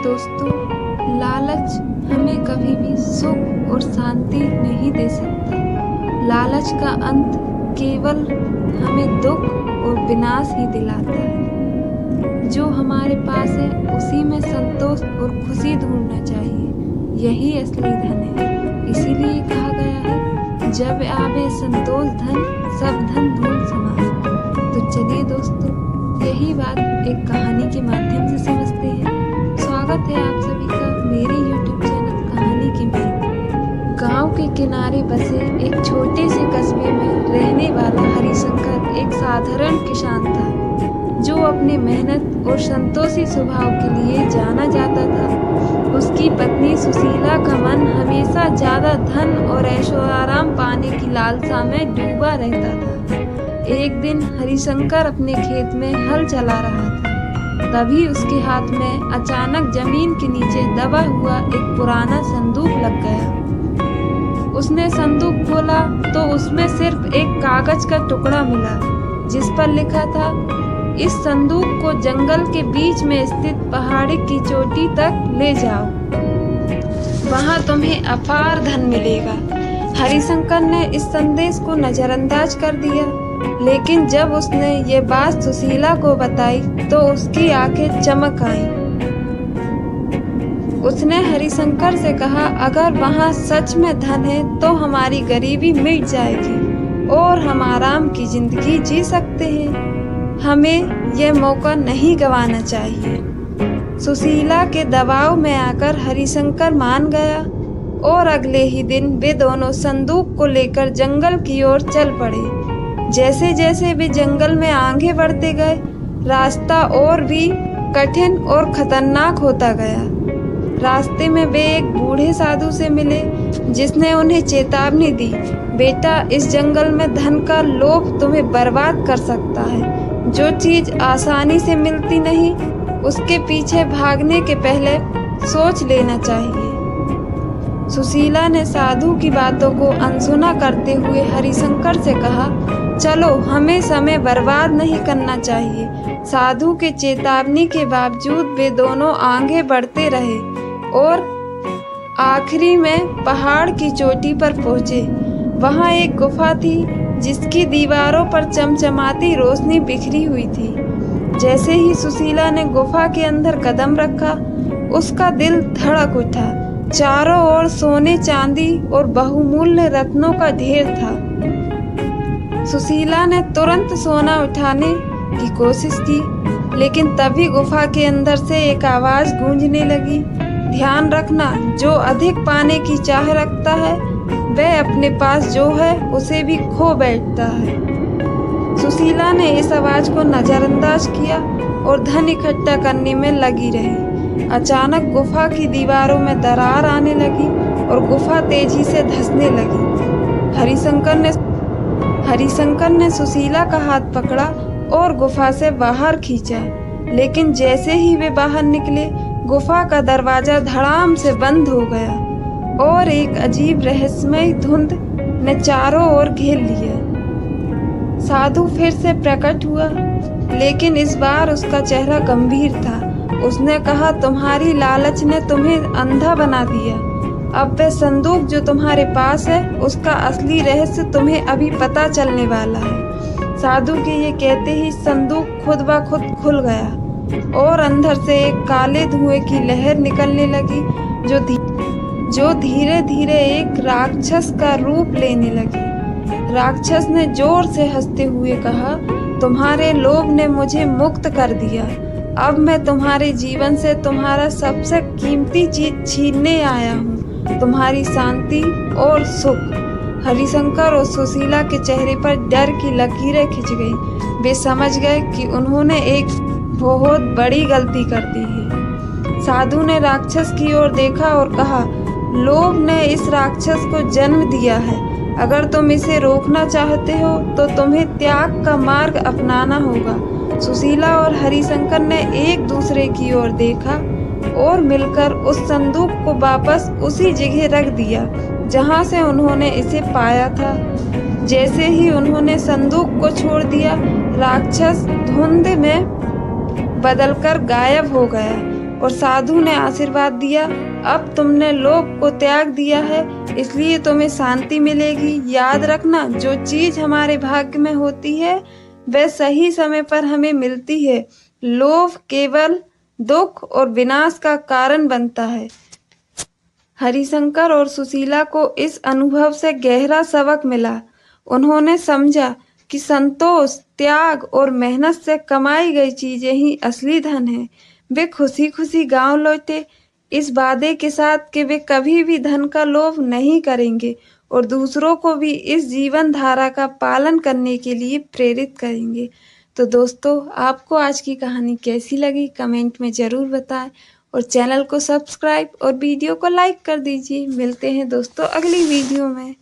दोस्तों, लालच हमें कभी भी सुख और शांति नहीं दे सकता। लालच का अंत केवल हमें दुख और विनाश ही दिलाता है। जो हमारे पास है उसी में संतोष और खुशी ढूंढना चाहिए, यही असली धन है। इसीलिए कहा गया है, जब आवे संतोष धन, सब धन धूल समान। तो चलिए दोस्तों, यही बात एक कहानी के माध्यम से समझते हैं। स्वागत है आप सभी का मेरे YouTube चैनल कहानी की मेल। गांव के किनारे बसे एक छोटे से कस्बे में रहने वाला हरिशंकर एक साधारण किसान था, जो अपने मेहनत और संतोषी स्वभाव के लिए जाना जाता था। उसकी पत्नी सुशीला का मन हमेशा ज्यादा धन और ऐशो आराम पाने की लालसा में डूबा रहता था। एक दिन हरिशंकर अपने खेत में हल चला रहा था, तभी उसके हाथ में अचानक जमीन के नीचे दबा हुआ एक पुराना संदूक लग गया। उसने संदूक खोला तो उसमें सिर्फ एक कागज का टुकड़ा मिला, जिस पर लिखा था, इस संदूक को जंगल के बीच में स्थित पहाड़ी की चोटी तक ले जाओ, वहां तुम्हें अपार धन मिलेगा। हरिशंकर ने इस संदेश को नजरअंदाज कर दिया, लेकिन जब उसने ये बात सुशीला को बताई तो उसकी आंखें चमक आईं। उसने हरिशंकर से कहा, अगर वहाँ सच में धन है तो हमारी गरीबी मिट जाएगी और हम आराम की जिंदगी जी सकते हैं। हमें यह मौका नहीं गंवाना चाहिए। सुशीला के दबाव में आकर हरिशंकर मान गया और अगले ही दिन वे दोनों संदूक को लेकर जंगल की ओर चल पड़े। जैसे जैसे वे जंगल में आगे बढ़ते गए, रास्ता और भी कठिन और खतरनाक होता गया। रास्ते में वे एक बूढ़े साधु से मिले, जिसने उन्हें चेतावनी दी, बेटा, इस जंगल में धन का लोभ तुम्हें बर्बाद कर सकता है। जो चीज आसानी से मिलती नहीं, उसके पीछे भागने के पहले सोच लेना चाहिए। सुशीला ने साधु की बातों को अनसुना करते हुए हरिशंकर से कहा, चलो, हमें समय बर्बाद नहीं करना चाहिए। साधु के चेतावनी के बावजूद वे दोनों आगे बढ़ते रहे और आखिरी में पहाड़ की चोटी पर पहुंचे। वहां एक गुफा थी, जिसकी दीवारों पर चमचमाती रोशनी बिखरी हुई थी। जैसे ही सुशीला ने गुफा के अंदर कदम रखा, उसका दिल धड़क उठा। चारों ओर सोने, चांदी और बहुमूल्य रत्नों का ढेर था। सुशीला ने तुरंत सोना उठाने की कोशिश की, लेकिन तभी गुफा के अंदर से एक आवाज गूंजने लगी, ध्यान रखना, जो अधिक पाने की चाह रखता है, वह अपने पास जो है उसे भी खो बैठता है। सुशीला ने इस आवाज को नजरअंदाज किया और धन इकट्ठा करने में लगी रही। अचानक गुफा की दीवारों में दरार आने लगी और गुफा तेजी से धंसने लगी। हरिशंकर ने सुशीला का हाथ पकड़ा और गुफा से बाहर खींचा, लेकिन जैसे ही वे बाहर निकले, गुफा का दरवाजा धड़ाम से बंद हो गया और एक अजीब रहस्यमय धुंध ने चारों ओर घेर लिया। साधु फिर से प्रकट हुआ, लेकिन इस बार उसका चेहरा गंभीर था। उसने कहा, तुम्हारी लालच ने तुम्हें अंधा बना दिया। अब वह संदूक जो तुम्हारे पास है, उसका असली रहस्य तुम्हें अभी पता चलने वाला है। साधु के ये कहते ही संदूक खुद ब खुद खुल गया और अंदर से एक काले धुएं की लहर निकलने लगी, जो धीरे धीरे एक राक्षस का रूप लेने लगी। राक्षस ने जोर से हंसते हुए कहा, तुम्हारे लोभ ने मुझे मुक्त कर दिया। अब मैं तुम्हारे जीवन से तुम्हारा सबसे कीमती चीज छीनने आया हूँ, तुम्हारी शांति और सुख। हरिशंकर और सुशीला के चेहरे पर डर की लकीरें खिंच गई। वे समझ गए कि उन्होंने एक बहुत बड़ी गलती कर दी है। साधु ने राक्षस की ओर देखा और कहा, लोभ ने इस राक्षस को जन्म दिया है। अगर तुम इसे रोकना चाहते हो तो तुम्हें त्याग का मार्ग अपनाना होगा। सुशीला और हरिशंकर ने एक दूसरे की ओर देखा और मिलकर उस संदूक को वापस उसी जगह रख दिया जहां से उन्होंने इसे पाया था। जैसे ही उन्होंने संदूक को छोड़ दिया, राक्षस धुंध में बदलकर गायब हो गया और साधु ने आशीर्वाद दिया, अब तुमने लोभ को त्याग दिया है, इसलिए तुम्हें शांति मिलेगी। याद रखना, जो चीज हमारे भाग्य में होती है वह सही समय पर हमें मिलती है। लोभ केवल दुख और विनाश का कारण बनता है। हरिशंकर और सुशीला को इस अनुभव से गहरा सबक मिला। उन्होंने समझा कि संतोष, त्याग और मेहनत से कमाई गई चीजें ही असली धन है। वे खुशी खुशी गांव लौटे, इस वादे के साथ कि वे कभी भी धन का लोभ नहीं करेंगे और दूसरों को भी इस जीवन धारा का पालन करने के लिए प्रेरित करेंगे। तो दोस्तों, आपको आज की कहानी कैसी लगी कमेंट में ज़रूर बताएं और चैनल को सब्सक्राइब और वीडियो को लाइक कर दीजिए। मिलते हैं दोस्तों अगली वीडियो में।